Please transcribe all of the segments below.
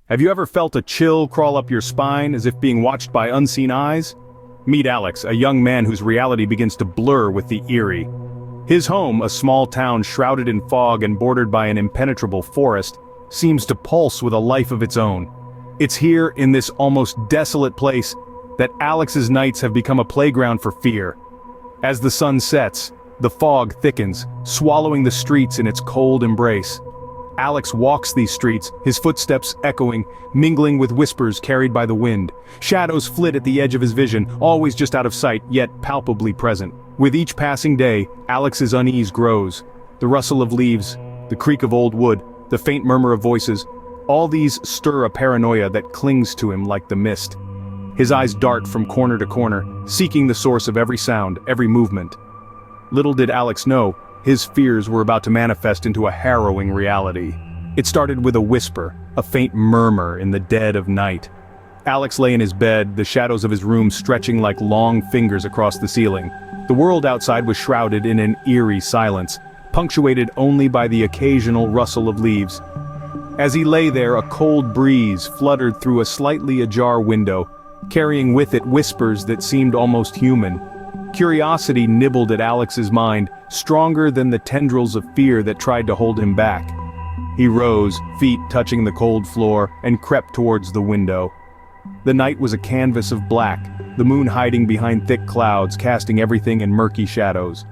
Have you ever felt a chill crawl up your spine as if being watched by unseen eyes? Meet Alex, a young man whose reality begins to blur with the eerie. His home, a small town shrouded in fog and bordered by an impenetrable forest, seems to pulse with a life of its own. It's here, in this almost desolate place, that Alex's nights have become a playground for fear. As the sun sets, the fog thickens, swallowing the streets in its cold embrace. Alex walks these streets, his footsteps echoing, mingling with whispers carried by the wind. Shadows flit at the edge of his vision, always just out of sight, yet palpably present. With each passing day, Alex's unease grows. The rustle of leaves, the creak of old wood, the faint murmur of voices, all these stir a paranoia that clings to him like the mist. His eyes dart from corner to corner, seeking the source of every sound, every movement. Little did Alex know, his fears were about to manifest into a harrowing reality. It started with a whisper, a faint murmur in the dead of night. Alex lay in his bed, the shadows of his room stretching like long fingers across the ceiling. The world outside was shrouded in an eerie silence, punctuated only by the occasional rustle of leaves. As he lay there, a cold breeze fluttered through a slightly ajar window, carrying with it whispers that seemed almost human. Curiosity nibbled at Alex's mind, stronger than the tendrils of fear that tried to hold him back. He rose, feet touching the cold floor, and crept towards the window. The night was a canvas of black, the moon hiding behind thick clouds, casting everything in murky shadows.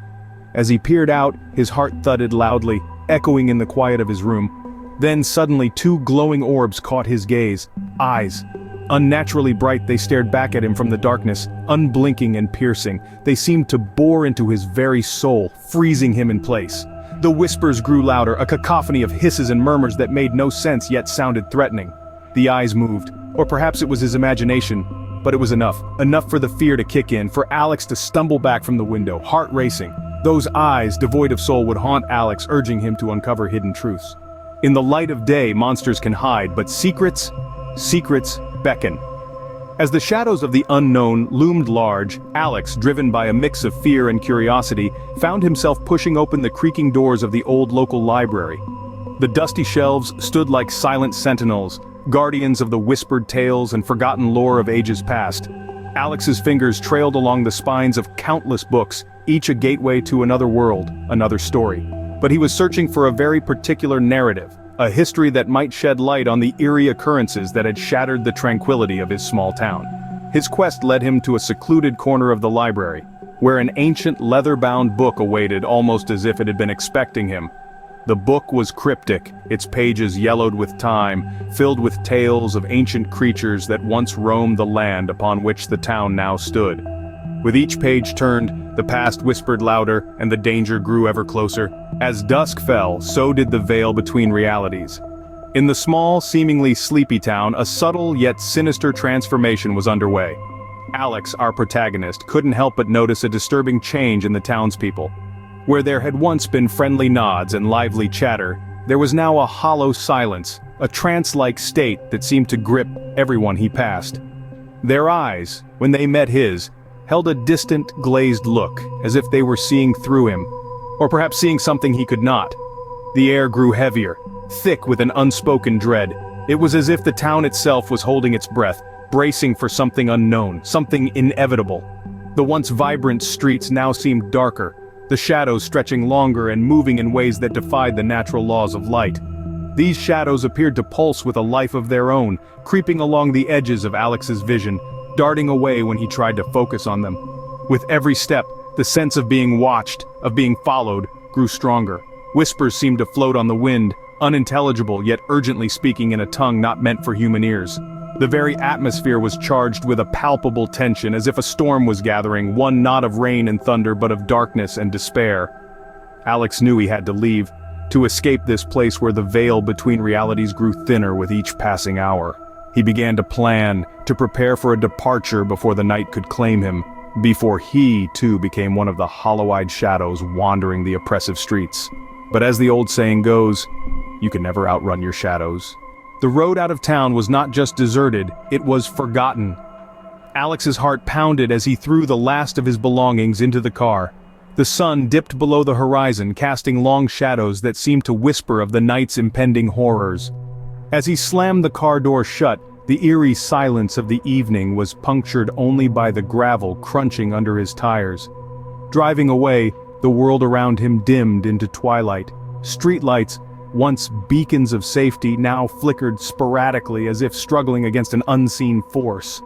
As he peered out, his heart thudded loudly, echoing in the quiet of his room. Then suddenly two glowing orbs caught his gaze. Eyes. Unnaturally bright, they stared back at him from the darkness, unblinking and piercing. They seemed to bore into his very soul, freezing him in place. The whispers grew louder, a cacophony of hisses and murmurs that made no sense yet sounded threatening. The eyes moved, or perhaps it was his imagination, but it was enough. Enough for the fear to kick in, for Alex to stumble back from the window, heart racing. Those eyes, devoid of soul, would haunt Alex, urging him to uncover hidden truths. In the light of day, monsters can hide, but secrets beckon. As the shadows of the unknown loomed large, Alex, driven by a mix of fear and curiosity, found himself pushing open the creaking doors of the old local library. The dusty shelves stood like silent sentinels, guardians of the whispered tales and forgotten lore of ages past. Alex's fingers trailed along the spines of countless books, each a gateway to another world, another story. But he was searching for a very particular narrative, a history that might shed light on the eerie occurrences that had shattered the tranquility of his small town. His quest led him to a secluded corner of the library, where an ancient leather-bound book awaited almost as if it had been expecting him. The book was cryptic, its pages yellowed with time, filled with tales of ancient creatures that once roamed the land upon which the town now stood. With each page turned, the past whispered louder, and the danger grew ever closer. As dusk fell, so did the veil between realities. In the small, seemingly sleepy town, a subtle yet sinister transformation was underway. Alex, our protagonist, couldn't help but notice a disturbing change in the townspeople. Where there had once been friendly nods and lively chatter, there was now a hollow silence, a trance-like state that seemed to grip everyone he passed. Their eyes, when they met his, held a distant, glazed look, as if they were seeing through him, or perhaps seeing something he could not. The air grew heavier, thick with an unspoken dread. It was as if the town itself was holding its breath, bracing for something unknown, something inevitable. The once vibrant streets now seemed darker, the shadows stretching longer and moving in ways that defied the natural laws of light. These shadows appeared to pulse with a life of their own, creeping along the edges of Alex's vision, darting away when he tried to focus on them. With every step, the sense of being watched, of being followed, grew stronger. Whispers seemed to float on the wind, unintelligible yet urgently speaking in a tongue not meant for human ears. The very atmosphere was charged with a palpable tension, as if a storm was gathering, one not of rain and thunder but of darkness and despair. Alex knew he had to leave, to escape this place where the veil between realities grew thinner with each passing hour. He began to plan, to prepare for a departure before the night could claim him, before he, too, became one of the hollow-eyed shadows wandering the oppressive streets. But as the old saying goes, you can never outrun your shadows. The road out of town was not just deserted, it was forgotten. Alex's heart pounded as he threw the last of his belongings into the car. The sun dipped below the horizon, casting long shadows that seemed to whisper of the night's impending horrors. As he slammed the car door shut, the eerie silence of the evening was punctured only by the gravel crunching under his tires. Driving away, the world around him dimmed into twilight. Streetlights, once beacons of safety, now flickered sporadically as if struggling against an unseen force.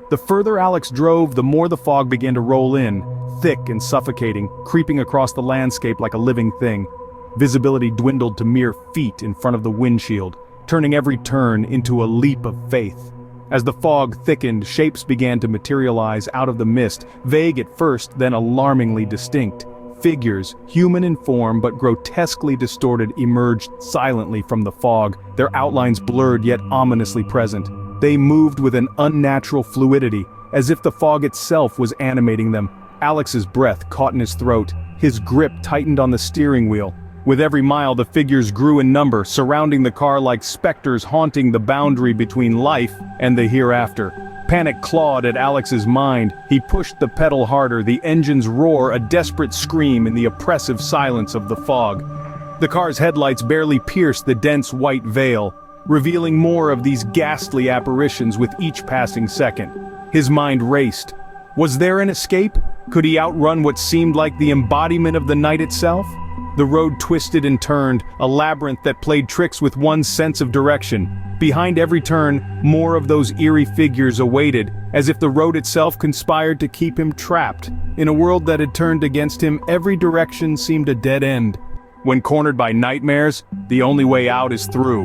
The further Alex drove, the more the fog began to roll in, thick and suffocating, creeping across the landscape like a living thing. Visibility dwindled to mere feet in front of the windshield, turning every turn into a leap of faith. As the fog thickened, shapes began to materialize out of the mist, vague at first, then alarmingly distinct. Figures, human in form but grotesquely distorted, emerged silently from the fog, their outlines blurred yet ominously present. They moved with an unnatural fluidity, as if the fog itself was animating them. Alex's breath caught in his throat, his grip tightened on the steering wheel. With every mile the figures grew in number, surrounding the car like specters haunting the boundary between life and the hereafter. Panic clawed at Alex's mind. He pushed the pedal harder, the engine's roar a desperate scream in the oppressive silence of the fog. The car's headlights barely pierced the dense white veil, revealing more of these ghastly apparitions with each passing second. His mind raced. Was there an escape? Could he outrun what seemed like the embodiment of the night itself? The road twisted and turned, a labyrinth that played tricks with one's sense of direction. Behind every turn, more of those eerie figures awaited, as if the road itself conspired to keep him trapped. In a world that had turned against him, every direction seemed a dead end. When cornered by nightmares, the only way out is through.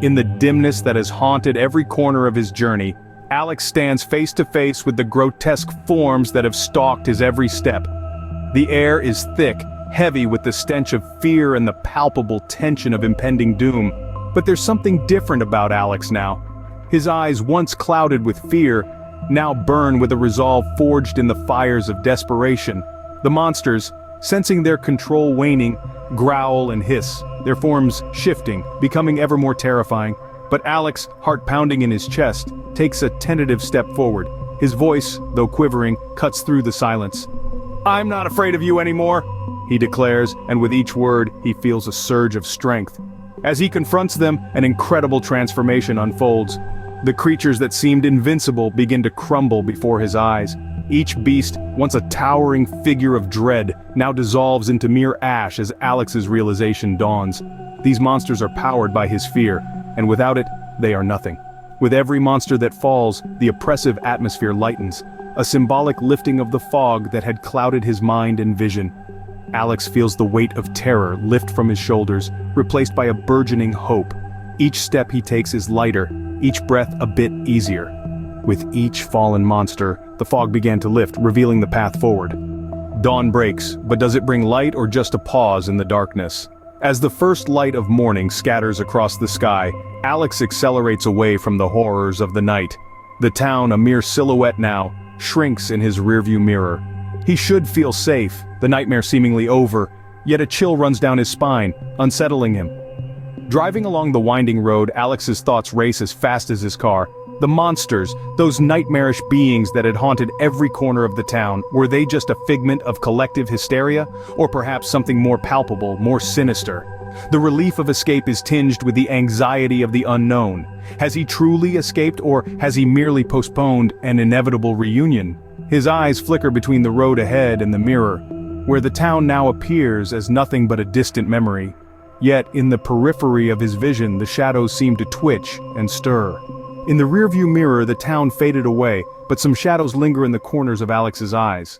In the dimness that has haunted every corner of his journey, Alex stands face to face with the grotesque forms that have stalked his every step. The air is thick, heavy with the stench of fear and the palpable tension of impending doom. But there's something different about Alex now. His eyes, once clouded with fear, now burn with a resolve forged in the fires of desperation. The monsters, sensing their control waning, growl and hiss, their forms shifting, becoming ever more terrifying. But Alex, heart pounding in his chest, takes a tentative step forward. His voice, though quivering, cuts through the silence. "I'm not afraid of you anymore," he declares, and with each word, he feels a surge of strength. As he confronts them, an incredible transformation unfolds. The creatures that seemed invincible begin to crumble before his eyes. Each beast, once a towering figure of dread, now dissolves into mere ash as Alex's realization dawns. These monsters are powered by his fear, and without it, they are nothing. With every monster that falls, the oppressive atmosphere lightens, a symbolic lifting of the fog that had clouded his mind and vision. Alex feels the weight of terror lift from his shoulders, replaced by a burgeoning hope. Each step he takes is lighter, each breath a bit easier. With each fallen monster, the fog began to lift, revealing the path forward. Dawn breaks, but does it bring light or just a pause in the darkness? As the first light of morning scatters across the sky, Alex accelerates away from the horrors of the night. The town, a mere silhouette now, shrinks in his rearview mirror. He should feel safe, the nightmare seemingly over, yet a chill runs down his spine, unsettling him. Driving along the winding road, Alex's thoughts race as fast as his car. The monsters, those nightmarish beings that had haunted every corner of the town, were they just a figment of collective hysteria? Or perhaps something more palpable, more sinister? The relief of escape is tinged with the anxiety of the unknown. Has he truly escaped, or has he merely postponed an inevitable reunion? His eyes flicker between the road ahead and the mirror, where the town now appears as nothing but a distant memory. Yet, in the periphery of his vision, the shadows seem to twitch and stir. In the rearview mirror, the town faded away, but some shadows linger in the corners of Alex's eyes.